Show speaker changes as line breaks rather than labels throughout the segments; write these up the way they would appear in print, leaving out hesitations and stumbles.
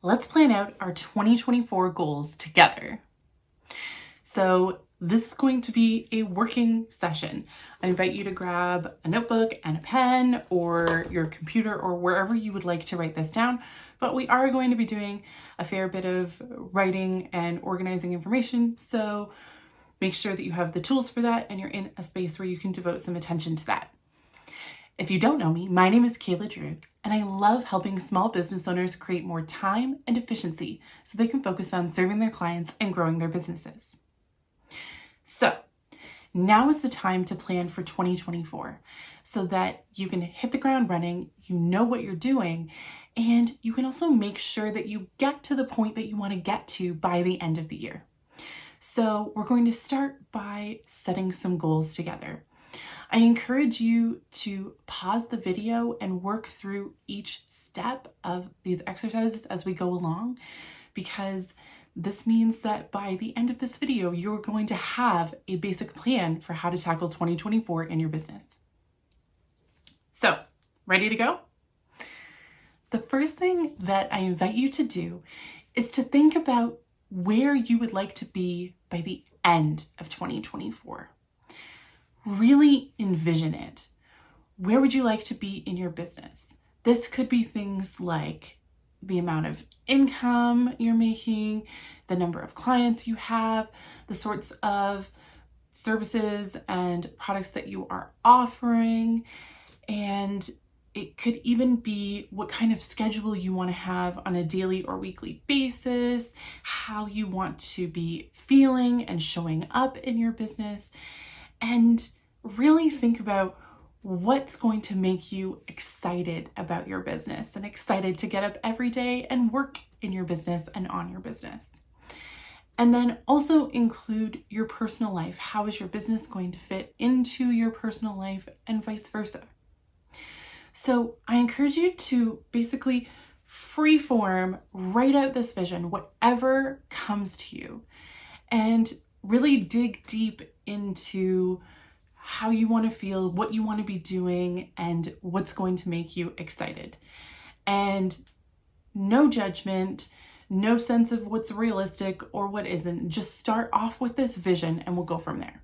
let's plan out our 2024 goals together. So this is going to be a working session. I invite you to grab a notebook and a pen or your computer or wherever you would like to write this down. But we are going to be doing a fair bit of writing and organizing information. So make sure that you have the tools for that and you're in a space where you can devote some attention to that. If you don't know me, my name is Kayla Drew, and I love helping small business owners create more time and efficiency so they can focus on serving their clients and growing their businesses. So now is the time to plan for 2024 so that you can hit the ground running, you know what you're doing, and you can also make sure that you get to the point that you want to get to by the end of the year. So we're going to start by setting some goals together. I encourage you to pause the video and work through each step of these exercises as we go along, because this means that by the end of this video, you're going to have a basic plan for how to tackle 2024 in your business. So, ready to go? The first thing that I invite you to do is to think about where you would like to be by the end of 2024. Really envision it. Where would you like to be in your business? This could be things like the amount of income you're making, the number of clients you have, the sorts of services and products that you are offering, and it could even be what kind of schedule you want to have on a daily or weekly basis, how you want to be feeling and showing up in your business, and really think about what's going to make you excited about your business and excited to get up every day and work in your business and on your business. And then also include your personal life. How is your business going to fit into your personal life and vice versa? So I encourage you to basically freeform, write out this vision, whatever comes to you, and really dig deep into how you want to feel, what you want to be doing, and what's going to make you excited. And no judgment, no sense of what's realistic or what isn't. Just start off with this vision and we'll go from there.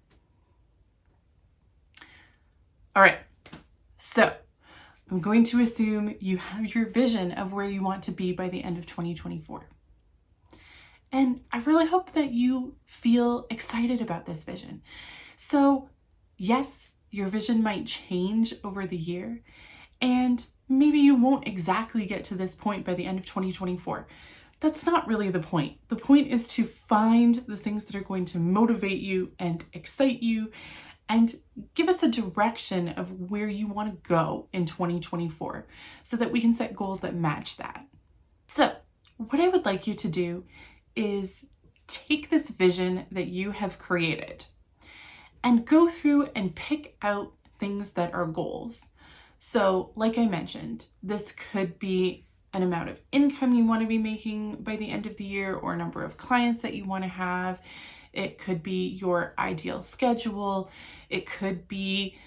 All right, so I'm going to assume you have your vision of where you want to be by the end of 2024. And I really hope that you feel excited about this vision. So yes, your vision might change over the year, and maybe you won't exactly get to this point by the end of 2024. That's not really the point. The point is to find the things that are going to motivate you and excite you and give us a direction of where you want to go in 2024 so that we can set goals that match that. So what I would like you to do is take this vision that you have created and go through and pick out things that are goals. So like I mentioned, this could be an amount of income you want to be making by the end of the year or a number of clients that you want to have. It could be your ideal schedule. It could be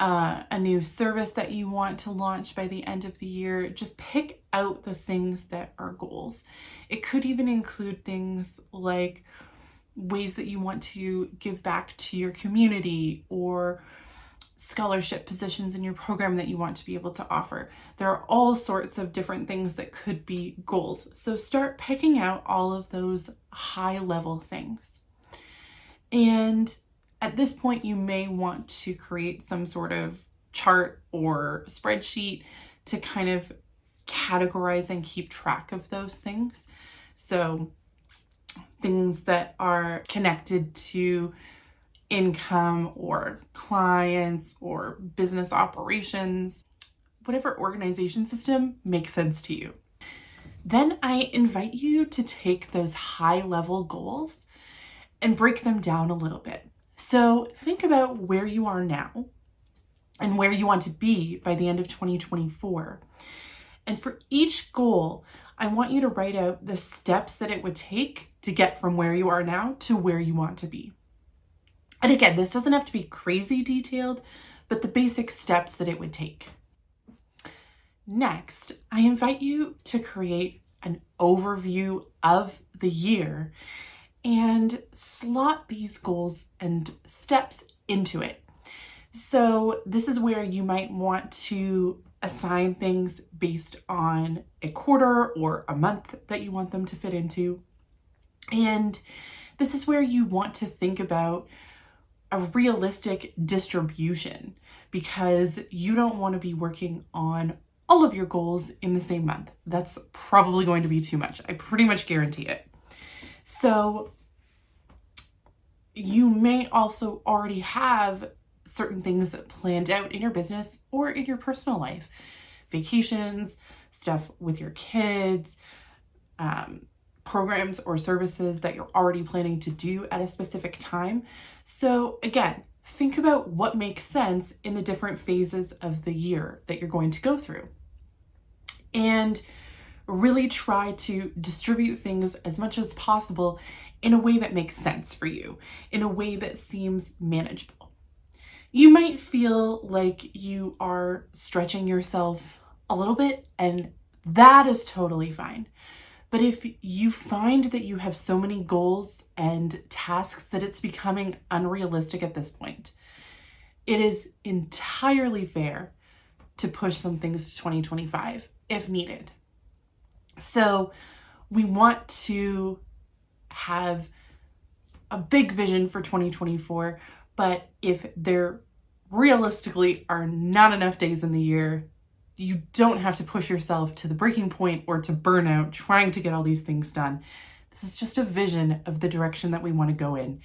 a new service that you want to launch by the end of the year. Just pick out the things that are goals. It could even include things like ways that you want to give back to your community or scholarship positions in your program that you want to be able to offer. There are all sorts of different things that could be goals. So start picking out all of those high level things. And at this point, you may want to create some sort of chart or spreadsheet to kind of categorize and keep track of those things. So things that are connected to income or clients or business operations, whatever organization system makes sense to you. Then I invite you to take those high level goals and break them down a little bit. So think about where you are now and where you want to be by the end of 2024. And for each goal, I want you to write out the steps that it would take to get from where you are now to where you want to be. And again, this doesn't have to be crazy detailed, but the basic steps that it would take. Next, I invite you to create an overview of the year and slot these goals and steps into it. So this is where you might want to assign things based on a quarter or a month that you want them to fit into. And this is where you want to think about a realistic distribution, because you don't want to be working on all of your goals in the same month. That's probably going to be too much. I pretty much guarantee it. So you may also already have certain things planned out in your business or in your personal life, vacations, stuff with your kids, programs or services that you're already planning to do at a specific time. So again, think about what makes sense in the different phases of the year that you're going to go through. And really try to distribute things as much as possible in a way that makes sense for you, in a way that seems manageable. You might feel like you are stretching yourself a little bit, and that is totally fine. But if you find that you have so many goals and tasks that it's becoming unrealistic at this point, it is entirely fair to push some things to 2025 if needed. So we want to have a big vision for 2024, but if there realistically are not enough days in the year, you don't have to push yourself to the breaking point or to burnout trying to get all these things done. This is just a vision of the direction that we want to go in.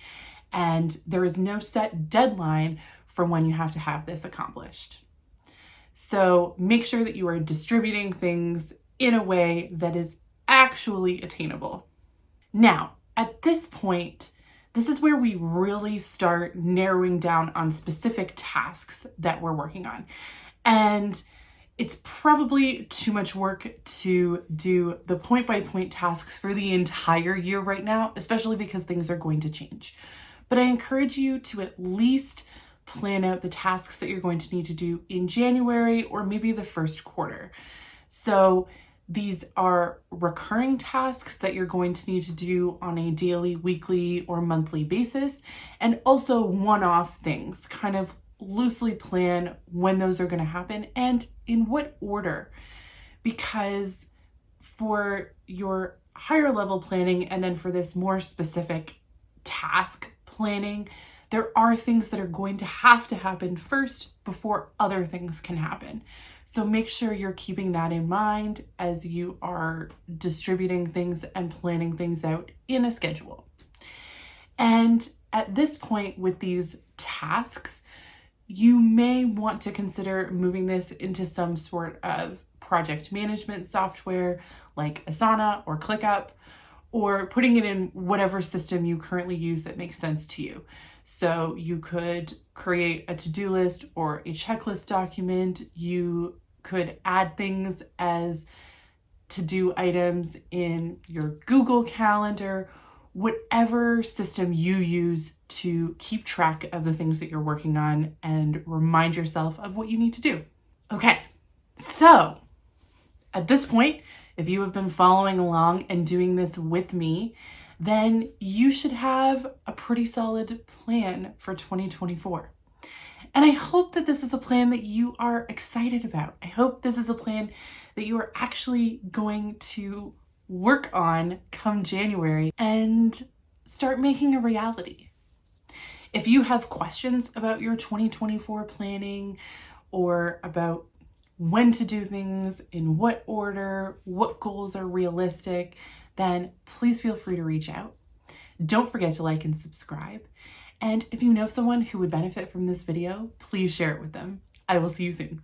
And there is no set deadline for when you have to have this accomplished. So make sure that you are distributing things in a way that is actually attainable. Now, at this point, this is where we really start narrowing down on specific tasks that we're working on. And it's probably too much work to do the point-by-point tasks for the entire year right now, especially because things are going to change. But I encourage you to at least plan out the tasks that you're going to need to do in January or maybe the first quarter. So these are recurring tasks that you're going to need to do on a daily, weekly, or monthly basis, and also one-off things. Kind of loosely plan when those are going to happen and in what order, because for your higher level planning and then for this more specific task planning, there are things that are going to have to happen first before other things can happen. So make sure you're keeping that in mind as you are distributing things and planning things out in a schedule. And at this point with these tasks, you may want to consider moving this into some sort of project management software like Asana or ClickUp, or putting it in whatever system you currently use that makes sense to you. So you could create a to-do list or a checklist document. You could add things as to-do items in your Google Calendar, whatever system you use to keep track of the things that you're working on and remind yourself of what you need to do. Okay, so at this point, if you have been following along and doing this with me, then you should have a pretty solid plan for 2024. And I hope that this is a plan that you are excited about. I hope this is a plan that you are actually going to work on come January and start making a reality. If you have questions about your 2024 planning or about when to do things, in what order, what goals are realistic, then please feel free to reach out. Don't forget to like and subscribe. And if you know someone who would benefit from this video, please share it with them. I will see you soon.